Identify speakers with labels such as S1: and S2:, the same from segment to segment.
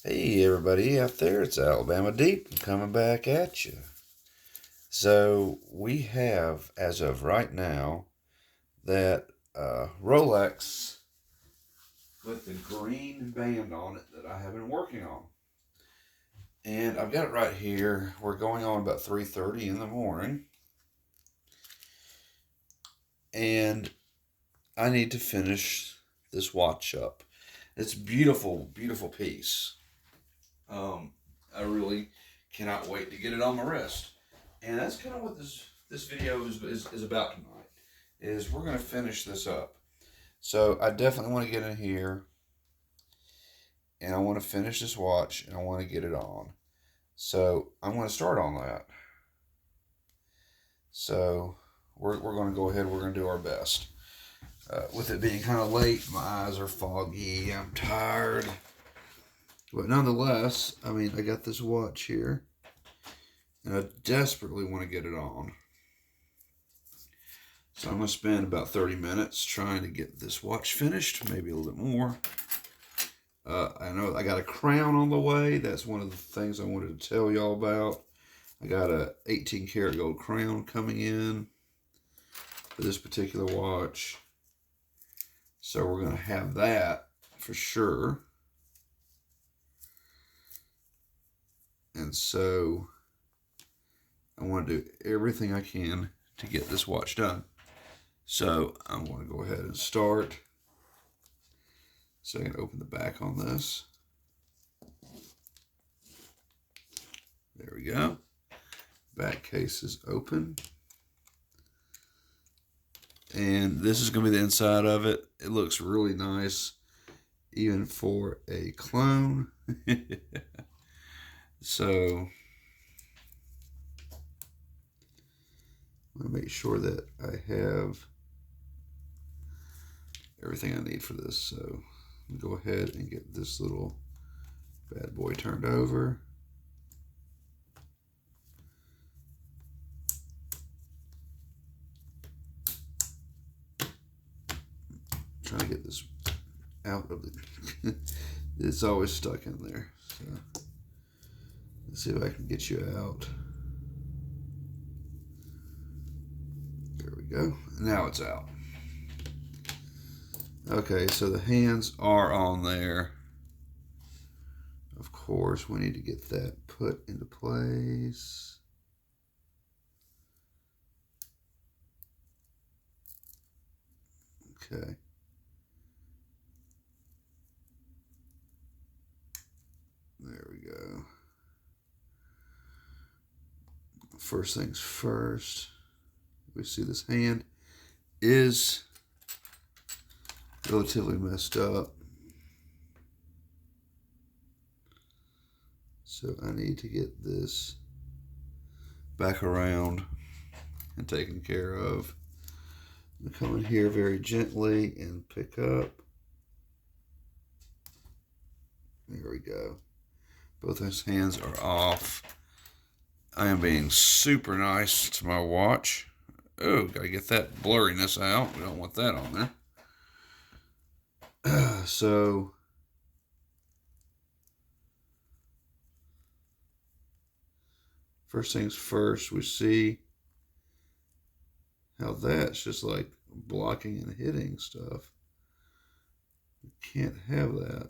S1: Hey everybody out there, it's Alabama Deep coming back at you. So we have, as of right now, that Rolex with the green band on it that I have been working on. And I've got it right here. We're going on about 3:30 in the morning. And I need to finish this watch up. It's a beautiful, beautiful piece. I really cannot wait to get it on my wrist. And that's kind of what this video is about tonight. Is we're going to finish this up. So I definitely want to get in here, and I want to finish this watch, and I want to get it on. So I'm going to start on that. So we're going to go ahead. We're going to do our best. With it being kind of late, my eyes are foggy. I'm tired. But nonetheless, I mean, I got this watch here, and I desperately want to get it on. So I'm going to spend about 30 minutes trying to get this watch finished, maybe a little bit more. I know I got a crown on the way. That's one of the things I wanted to tell y'all about. I got a 18 karat gold crown coming in for this particular watch. So we're going to have that for sure. And so I want to do everything I can to get this watch done. So I'm going to go ahead and start. So I can open the back on this. There we go. Back case is open. And this is going to be the inside of it. It looks really nice, even for a clone. So I'm going to make sure that I have everything I need for this. So go ahead and get this little bad boy turned over. Trying to get this out of the it's always stuck in there. So let's see if I can get you out. There we go. Now it's out. Okay, so the hands are on there. Of course, we need to get that put into place. Okay. There we go. First things first, we see this hand is relatively messed up. So I need to get this back around and taken care of. I'm come in here very gently and pick up. There we go. Both those hands are off. I am being super nice to my watch. Oh, gotta get that blurriness out. We don't want that on there. So first things first, we see how that's just like blocking and hitting stuff. We can't have that.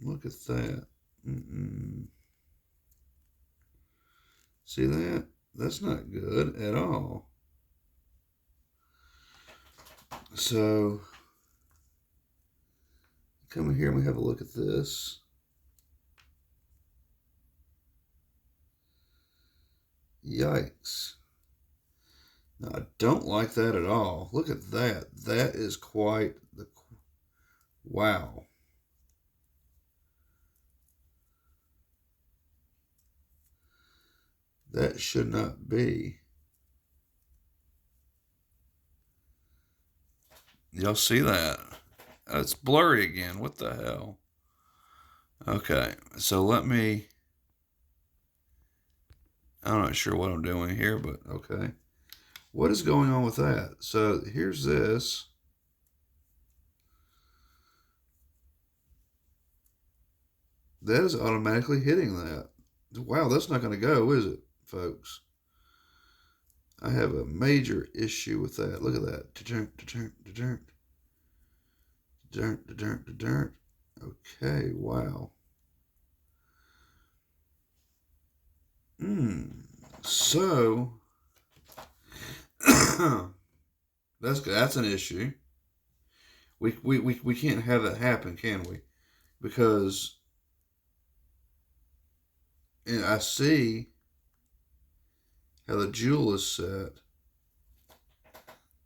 S1: Look at that. See that? That's not good at all. So come in here and we have a look at this. Yikes. Now, I don't like that at all. Look at that. That is quite the... Wow. That should not be. Y'all see that? It's blurry again. What the hell? Okay, so let me... I'm not sure what I'm doing here, but okay. What is going on with that? So here's this. that is automatically hitting that. Wow, that's not going to go, is it, folks? I have a major issue with that. Look at that. Okay, wow. So that's an issue. We can't have that happen, can we? Because and I see how the jewel is set.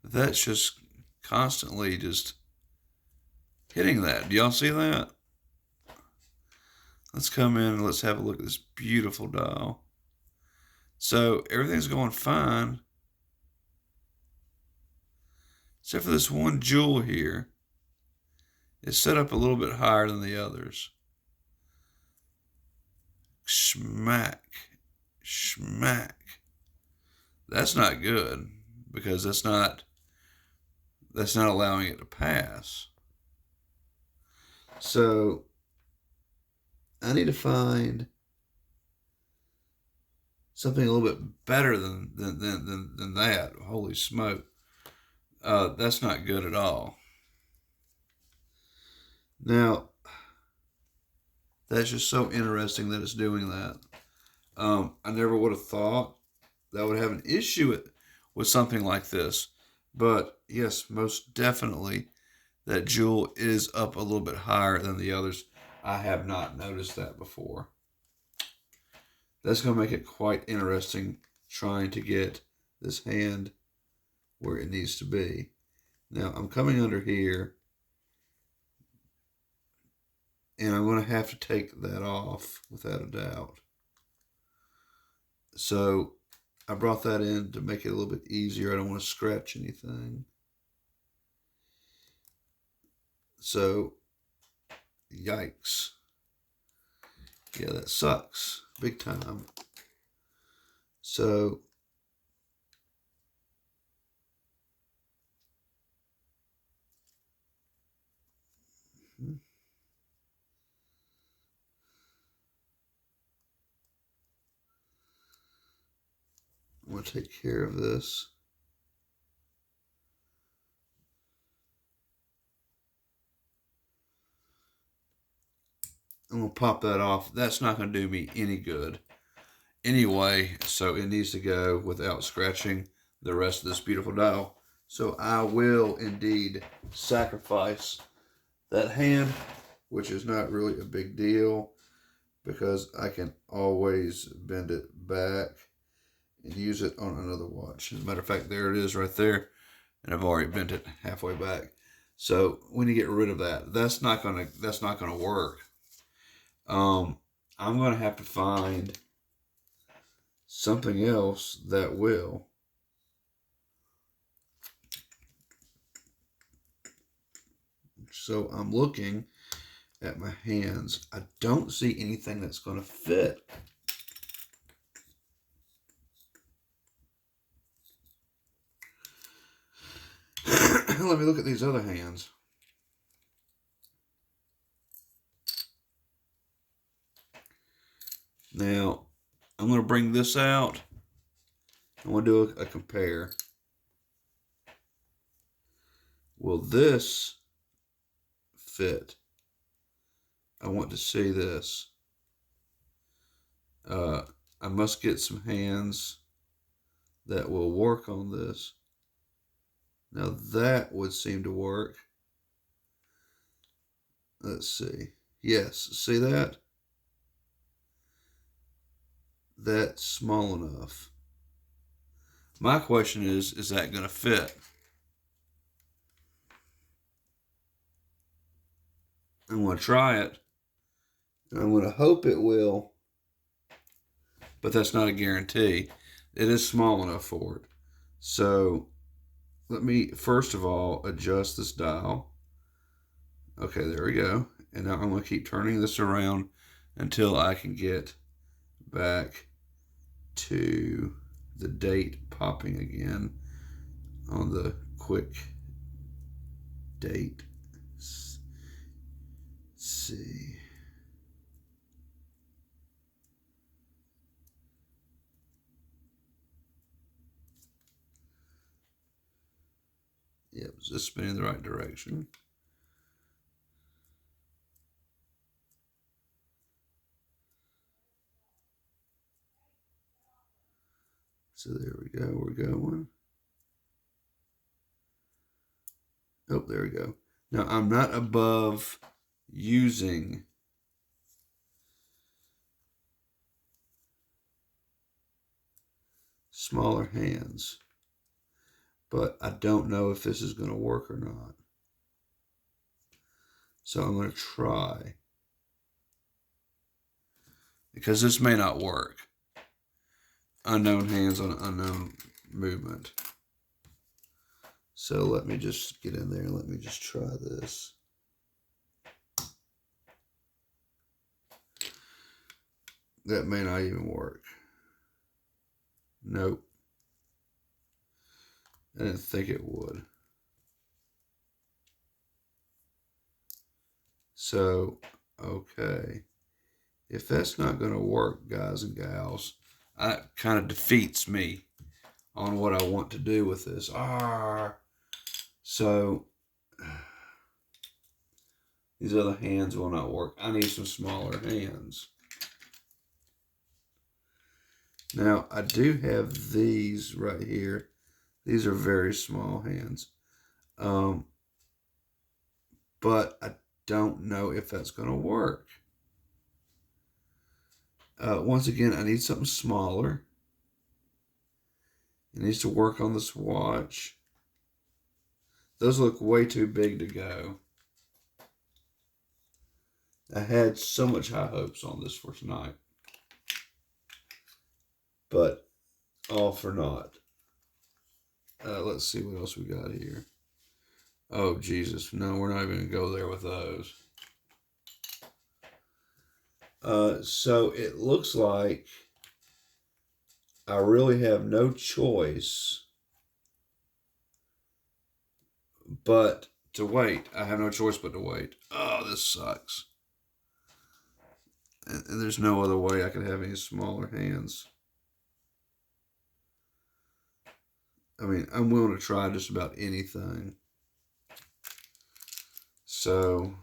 S1: That's just constantly just hitting that. Do y'all see that? Let's come in and let's have a look at this beautiful dial. So everything's going fine, except for this one jewel here. It's set up a little bit higher than the others. Smack. That's not good because that's not allowing it to pass. So I need to find something a little bit better than that. Holy smoke. That's not good at all. Now, that's just so interesting that it's doing that. I never would have thought that I would have an issue with something like this. But yes, most definitely that jewel is up a little bit higher than the others. I have not noticed that before. That's going to make it quite interesting trying to get this hand where it needs to be. Now, I'm coming under here, and I'm going to have to take that off without a doubt. So I brought that in to make it a little bit easier. I don't want to scratch anything. So, yikes. Yeah, that sucks. Big time. So, I'm going to take care of this. I'm going to pop that off. That's not going to do me any good anyway, so it needs to go without scratching the rest of this beautiful dial. So I will indeed sacrifice that hand, which is not really a big deal because I can always bend it back and use it on another watch. As a matter of fact, there it is right there, and I've already bent it halfway back. So when you get rid of that, that's not gonna work. I'm gonna have to find something else that will. So I'm looking at my hands. I don't see anything that's going to fit. Let me look at these other hands. Now, I'm going to bring this out. I want to do a compare. Will this fit? I want to see this. I must get some hands that will work on this. Now that would seem to work. Let's see. Yes, see that? That's small enough. My question is that going to fit? I'm going to try it. And I'm going to hope it will. But that's not a guarantee. It is small enough for it. So let me first of all adjust this dial. Okay, there we go. And now I'm going to keep turning this around until I can get back to the date popping again on the quick date. Let's see. Is this spinning in the right direction? So there we go. We're going. Oh, there we go. Now, I'm not above using smaller hands, but I don't know if this is going to work or not. So I'm going to try, because this may not work. Unknown hands on an unknown movement. So let me just get in there and let me just try this. That may not even work. Nope. I didn't think it would. So, okay. If that's not going to work, guys and gals, that kind of defeats me on what I want to do with this. So, these other hands will not work. I need some smaller hands. Now, I do have these right here. These are very small hands. But I don't know if that's going to work. Once again, I need something smaller. It needs to work on this watch. Those look way too big to go. I had so much high hopes on this for tonight. But all for naught. Let's see what else we got here. Oh, Jesus. No, we're not even going to go there with those. So it looks like I really have no choice but to wait. I have no choice but to wait. Oh, this sucks. And there's no other way I could have any smaller hands. I mean, I'm willing to try just about anything. So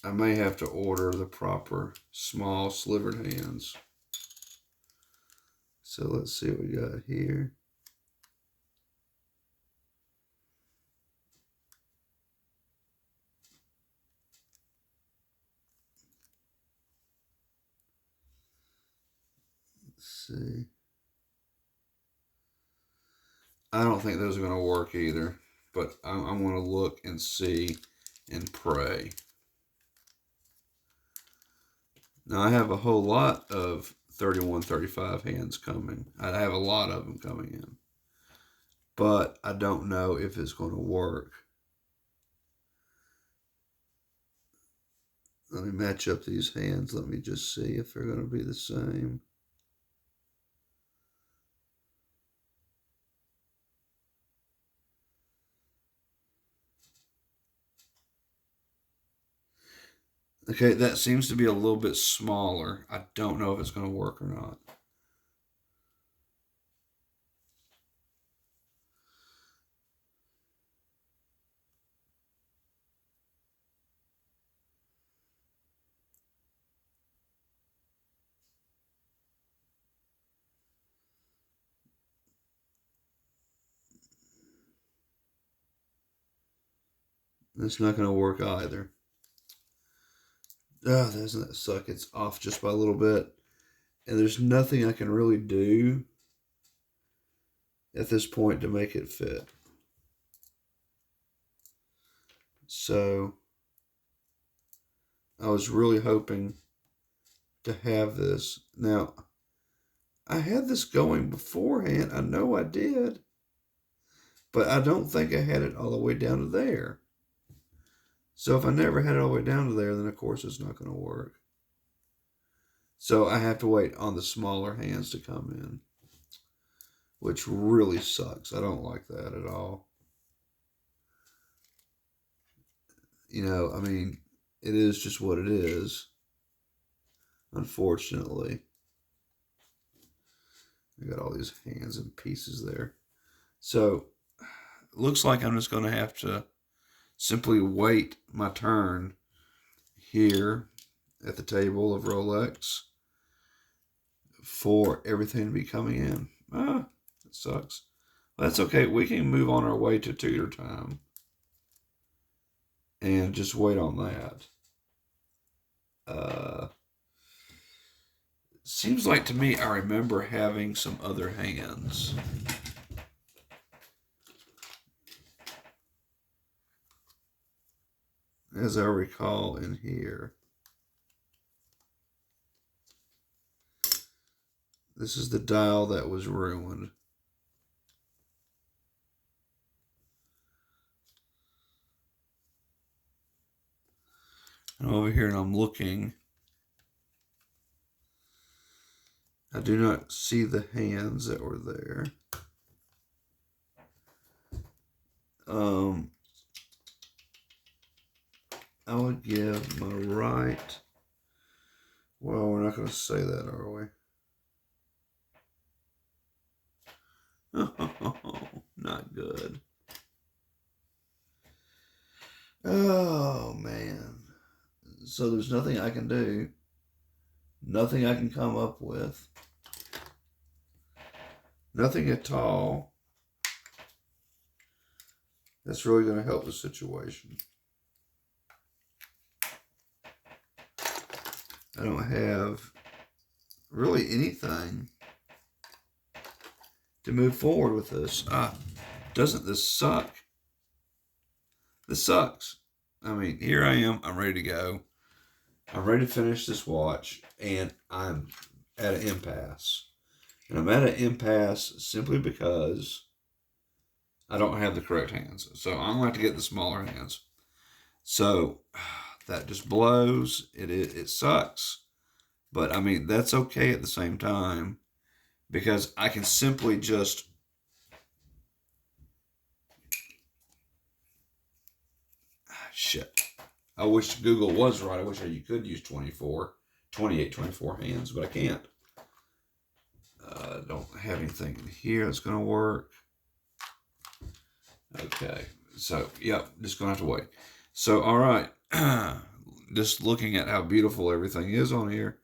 S1: I may have to order the proper small slivered hands. So let's see what we got here. Let's see. I don't think those are going to work either, but I'm going to look and see and pray. Now, I have a whole lot of 31, 35 hands coming. I have a lot of them coming in, but I don't know if it's going to work. Let me match up these hands. Let me just see if they're going to be the same. Okay, that seems to be a little bit smaller. I don't know if it's going to work or not. It's not going to work either. Oh, doesn't that suck? It's off just by a little bit. And there's nothing I can really do at this point to make it fit. So I was really hoping to have this. Now, I had this going beforehand. I know I did. But I don't think I had it all the way down to there. So if I never had it all the way down to there, then of course it's not going to work. So I have to wait on the smaller hands to come in, which really sucks. I don't like that at all. You know, I mean, it is just what it is, unfortunately. I got all these hands and pieces there. So it looks like I'm just going to have to simply wait my turn here at the table of Rolex for everything to be coming in. It sucks. Well, that's okay. We can move on our way to Tudor time and just wait on that. Seems like to me I remember having some other hands. As I recall in here. This is the dial that was ruined. And over here and I'm looking. I do not see the hands that were there. I would give my right. Well, we're not going to say that, are we? Oh, not good. Oh, man. So there's nothing I can do. Nothing I can come up with. Nothing at all that's really going to help the situation. I don't have really anything to move forward with this. Doesn't this suck? This sucks. I mean, here I am. I'm ready to go. I'm ready to finish this watch, and I'm at an impasse. And I'm at an impasse simply because I don't have the correct hands. So I'm going to have to get the smaller hands. So that just blows. It sucks. But, I mean, that's okay at the same time because I can simply just shit. I wish Google was right. I wish you could use 28, 24 hands, but I can't. Don't have anything in here that's going to work. Okay. So, yep, just going to have to wait. So, all right. Just looking at how beautiful everything is on here.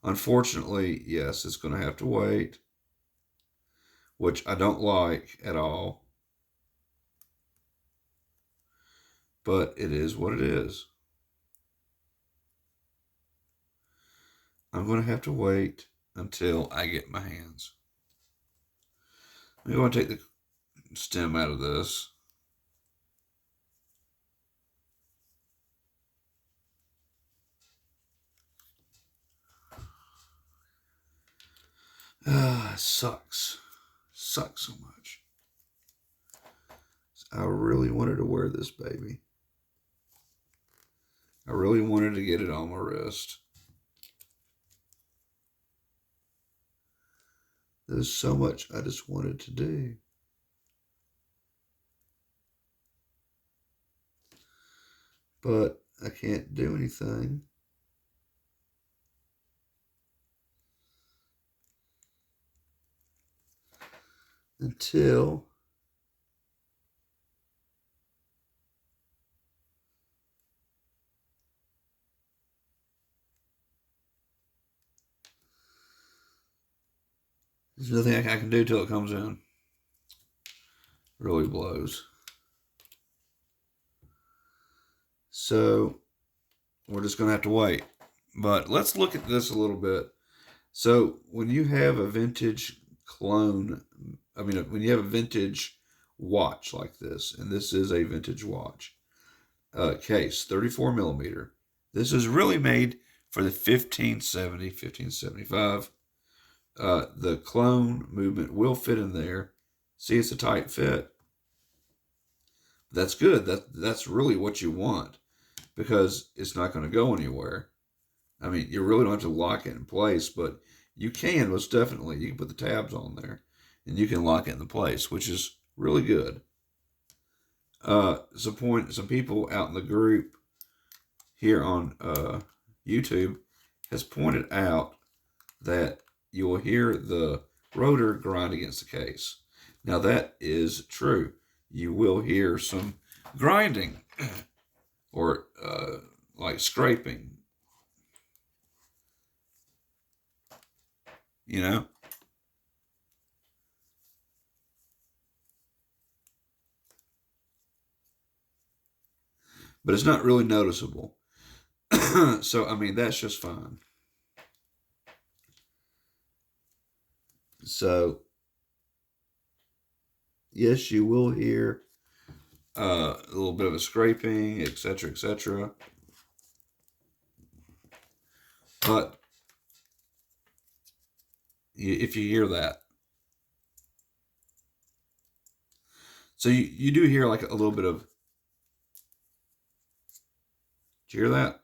S1: Unfortunately, yes, it's going to have to wait, which I don't like at all. But it is what it is. I'm going to have to wait until I get my hands. I'm going to take the stem out of this. It sucks. Sucks so much. I really wanted to wear this baby. I really wanted to get it on my wrist. There's so much I just wanted to do. But I can't do anything until there's nothing I can do till it comes in. Really blows. So we're just going to have to wait. But let's look at this a little bit. So when you have a vintage when you have a vintage watch like this, and this is a vintage watch, case, 34 millimeter. This is really made for the 1570, 1575. The clone movement will fit in there. See, it's a tight fit. That's good. That's really what you want because it's not going to go anywhere. I mean, you really don't have to lock it in place, but you can most definitely. You can put the tabs on there, and you can lock it in place, which is really good. Some people out in the group here on YouTube has pointed out that you will hear the rotor grind against the case. Now that is true. You will hear some grinding or like scraping, you know. But it's not really noticeable. So, I mean, that's just fine. So, yes, you will hear a little bit of a scraping, etc., etc. But if you hear that, so you do hear like a little bit of. Did you hear that?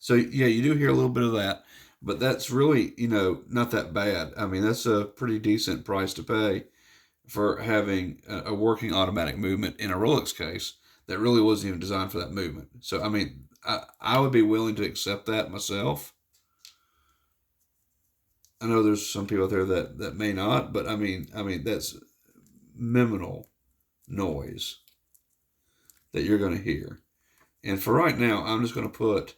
S1: So yeah, you do hear a little bit of that, but that's really, not that bad. I mean, that's a pretty decent price to pay for having a working automatic movement in a Rolex case that really wasn't even designed for that movement. So I mean, I would be willing to accept that myself. I know there's some people out there that may not, but I mean that's minimal noise that you're going to hear. And for right now, I'm just going to put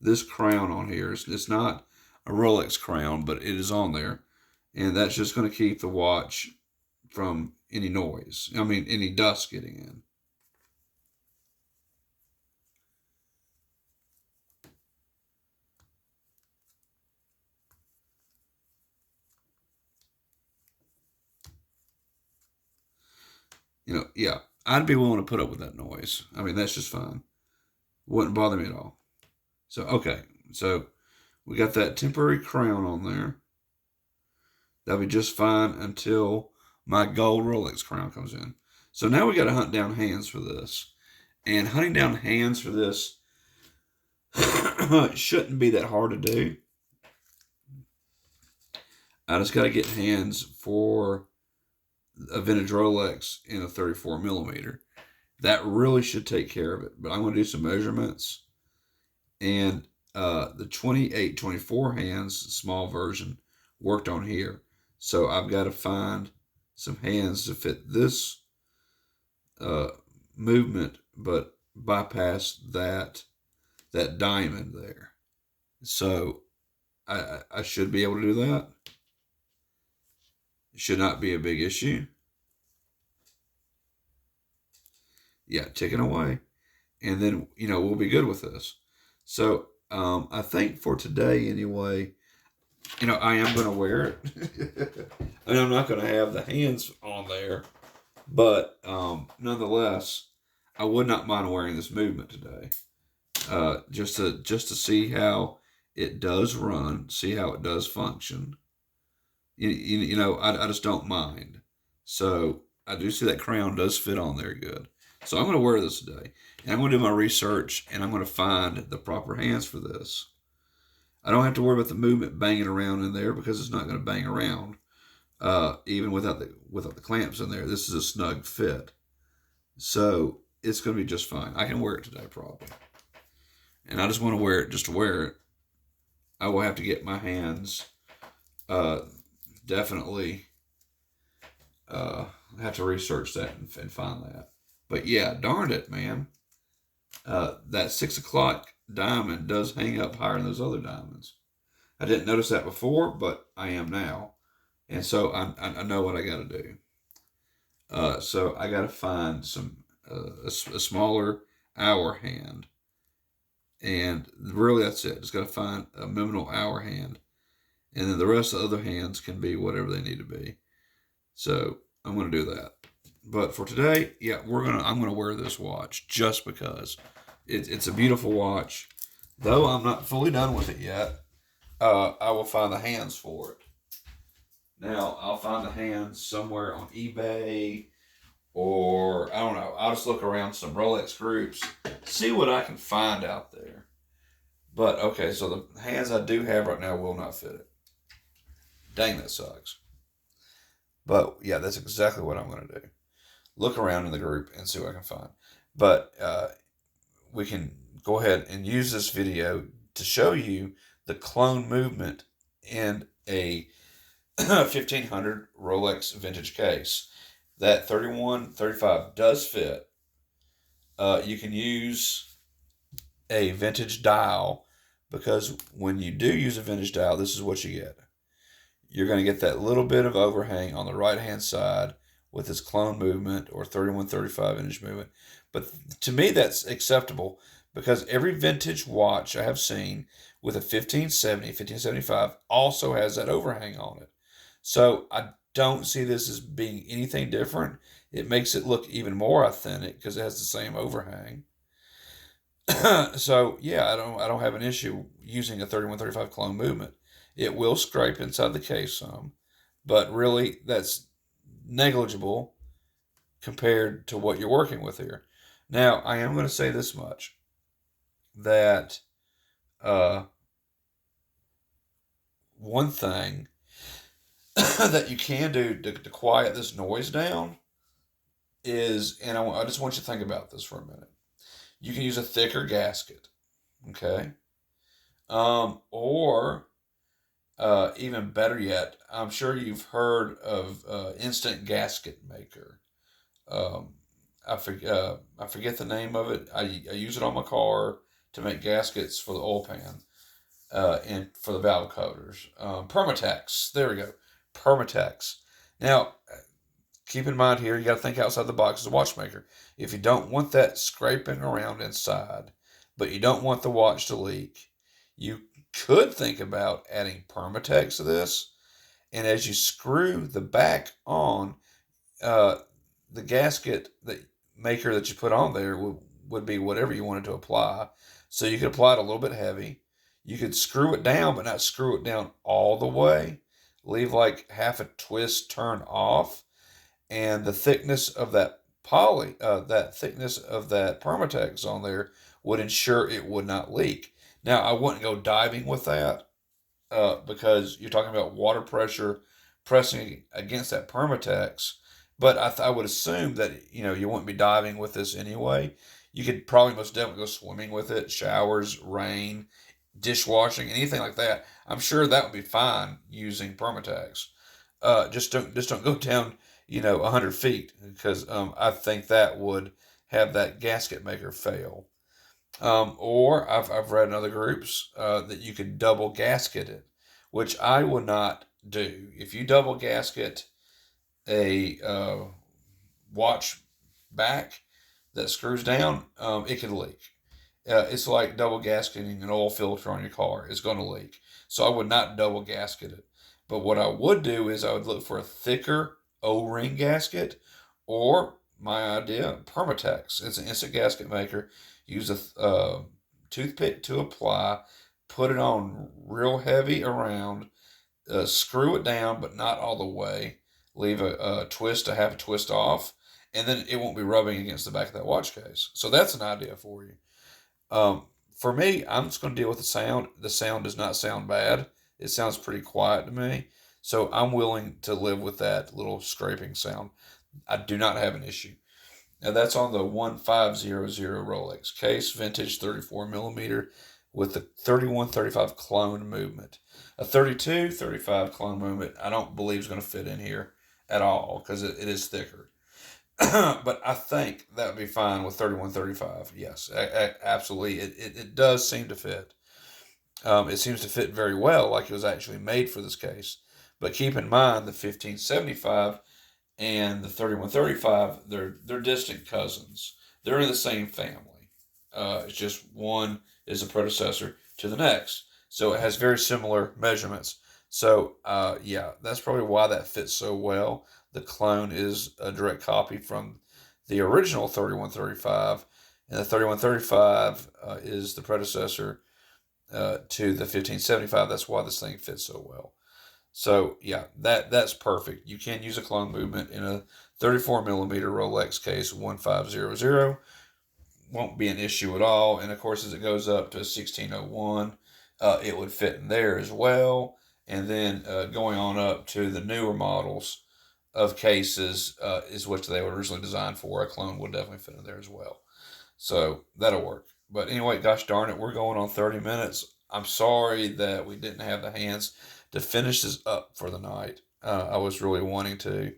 S1: this crown on here. It's not a Rolex crown, but it is on there. And that's just going to keep the watch from any noise. I mean, any dust getting in. Yeah, I'd be willing to put up with that noise. I mean, that's just fine. Wouldn't bother me at all. So, okay. So, we got that temporary crown on there. That'll be just fine until my gold Rolex crown comes in. So now we got to hunt down hands for this. And hunting down hands for this shouldn't be that hard to do. I just got to get hands for a vintage Rolex in a 34 millimeter. That really should take care of it. But I'm going to do some measurements. And the 28-24 hands, small version, worked on here. So I've got to find some hands to fit this movement, but bypass that diamond there. So I should be able to do that. It should not be a big issue. Yeah, ticking away. And then, we'll be good with this. So I think for today anyway, I am going to wear it. And I'm not going to have the hands on there. But nonetheless, I would not mind wearing this movement today. Just to see how it does run, see how it does function. I just don't mind. So I do see that crown does fit on there good. So I'm going to wear this today. And I'm going to do my research and I'm going to find the proper hands for this. I don't have to worry about the movement banging around in there because it's not going to bang around. Even without the clamps in there. This is a snug fit. So it's going to be just fine. I can wear it today probably. And I just want to wear it just to wear it. I will have to get my hands definitely have to research that and find that. But yeah, darn it, man. That 6 o'clock diamond does hang up higher than those other diamonds. I didn't notice that before, but I am now. And so I know what I got to do. So I got to find a smaller hour hand. And really that's it. Just got to find a minimal hour hand. And then the rest of the other hands can be whatever they need to be. So I'm going to do that. But for today, yeah, I'm going to wear this watch just because it's a beautiful watch. Though I'm not fully done with it yet, I will find the hands for it. Now, I'll find the hands somewhere on eBay or, I don't know, I'll just look around some Rolex groups, see what I can find out there. But, okay, so the hands I do have right now will not fit it. Dang, that sucks. But, yeah, that's exactly what I'm going to do. look around in the group and see what I can find. But we can go ahead and use this video to show you the clone movement in a 1500 Rolex vintage case. That 3135 does fit. You can use a vintage dial, because when you do use a vintage dial, this is what you get. You're going to get that little bit of overhang on the right hand side with this clone movement or 3135 vintage movement. But to me, that's acceptable, because every vintage watch I have seen with a 1570, 1575 also has that overhang on it. So I don't see this as being anything different. It makes it look even more authentic because it has the same overhang. So yeah, I don't have an issue using a 3135 clone movement. It will scrape inside the case some, but really that's negligible compared to what you're working with here. Now, I am going to say this much, that one thing that you can do to quiet this noise down is, and I just want you to think about this for a minute. You can use a thicker gasket, okay? Or even better yet, I'm sure you've heard of instant gasket maker. Um, I forget the name of it. I use it on my car to make gaskets for the oil pan and for the valve covers. Permatex. There we go. Permatex. Now, keep in mind here, you got to think outside the box as a watchmaker. If you don't want that scraping around inside, but you don't want the watch to leak, you could think about adding Permatex to this. And as you screw the back on, uh, the gasket that maker that you put on there would be whatever you wanted to apply. So you could apply it a little bit heavy. You could screw it down, but not screw it down all the way. Leave like half a twist turn off, and the thickness of that that thickness of that Permatex on there would ensure it would not leak. Now, I wouldn't go diving with that because you're talking about water pressure pressing against that Permatex. But I would assume that you wouldn't be diving with this anyway. You could probably most definitely go swimming with it, showers, rain, dishwashing, anything like that. I'm sure that would be fine using Permatex. Just don't go down 100 feet, because I think that would have that gasket maker fail. Or I've read in other groups that you could double gasket it, which I would not do. If you double gasket a watch back that screws down, it could leak. It's like double gasketing an oil filter on your car. It's going to leak. So I would not double gasket it. But what I would do is I would look for a thicker O-ring gasket, or my idea, Permatex. It's an instant gasket maker. Use a toothpick to apply. Put it on real heavy around. Screw it down, but not all the way. Leave a twist, a half a twist off, and then it won't be rubbing against the back of that watch case. So that's an idea for you. For me, I'm just going to deal with the sound. The sound does not sound bad. It sounds pretty quiet to me. So I'm willing to live with that little scraping sound. I do not have an issue. Now that's on the 1500 Rolex case, vintage 34 millimeter with the 3135 clone movement. A 3235 clone movement, I don't believe is going to fit in here at all because it is thicker. But I think that would be fine with 3135. Yes, absolutely. It does seem to fit. It seems to fit very well, like it was actually made for this case. But keep in mind the 1575 and the 3135, they're distant cousins. They're in the same family. It's just one is a predecessor to the next. So it has very similar measurements. So yeah, that's probably why that fits so well. The clone is a direct copy from the original 3135, and the 3135 is the predecessor to the 1575. That's why this thing fits so well. So yeah, that's perfect. You can use a clone movement in a 34 millimeter Rolex case 1500. Won't be an issue at all. And of course, as it goes up to 1601, it would fit in there as well. And then going on up to the newer models, of cases is what they were originally designed for. A clone would definitely fit in there as well. So that'll work. But anyway, gosh darn it, we're going on 30 minutes. I'm sorry that we didn't have the hands to finish this up for the night. I was really wanting to.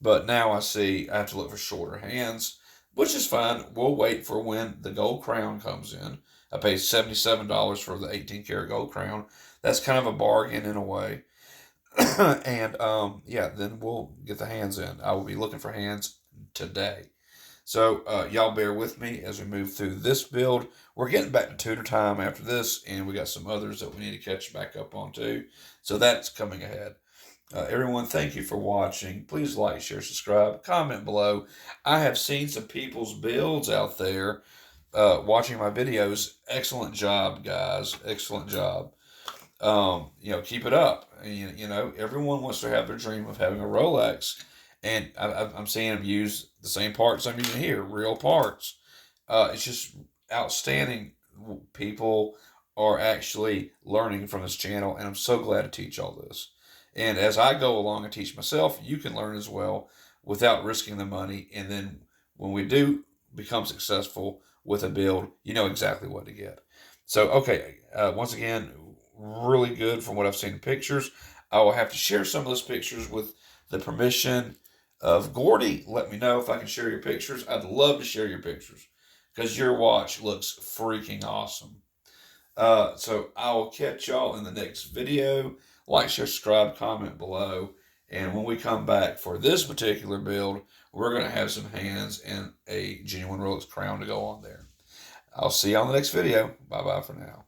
S1: But now I see I have to look for shorter hands, which is fine. We'll wait for when the gold crown comes in. I paid $77 for the 18 karat gold crown. That's kind of a bargain in a way. And yeah, then we'll get the hands in. I will be looking for hands today. So y'all bear with me as we move through this build. We're getting back to tutor time after this, and we got some others that we need to catch back up on too. So that's coming ahead. Everyone, thank you for watching. Please like, share, subscribe, comment below. I have seen some people's builds out there watching my videos. Excellent job, guys. Excellent job. Keep it up. Everyone wants to have their dream of having a Rolex, and I'm seeing them use the same parts I'm using here, real parts. It's just outstanding. People are actually learning from this channel, and I'm so glad to teach all this. And as I go along and teach myself, you can learn as well without risking the money. And then when we do become successful with a build, you know exactly what to get. So, okay, once again, really good from what I've seen in pictures. I will have to share some of those pictures with the permission of Gordy. Let me know if I can share your pictures. I'd love to share your pictures because your watch looks freaking awesome. So I will catch y'all in the next video. Like, share, subscribe, comment below. And when we come back for this particular build, we're going to have some hands and a genuine Rolex crown to go on there. I'll see you on the next video. Bye-bye for now.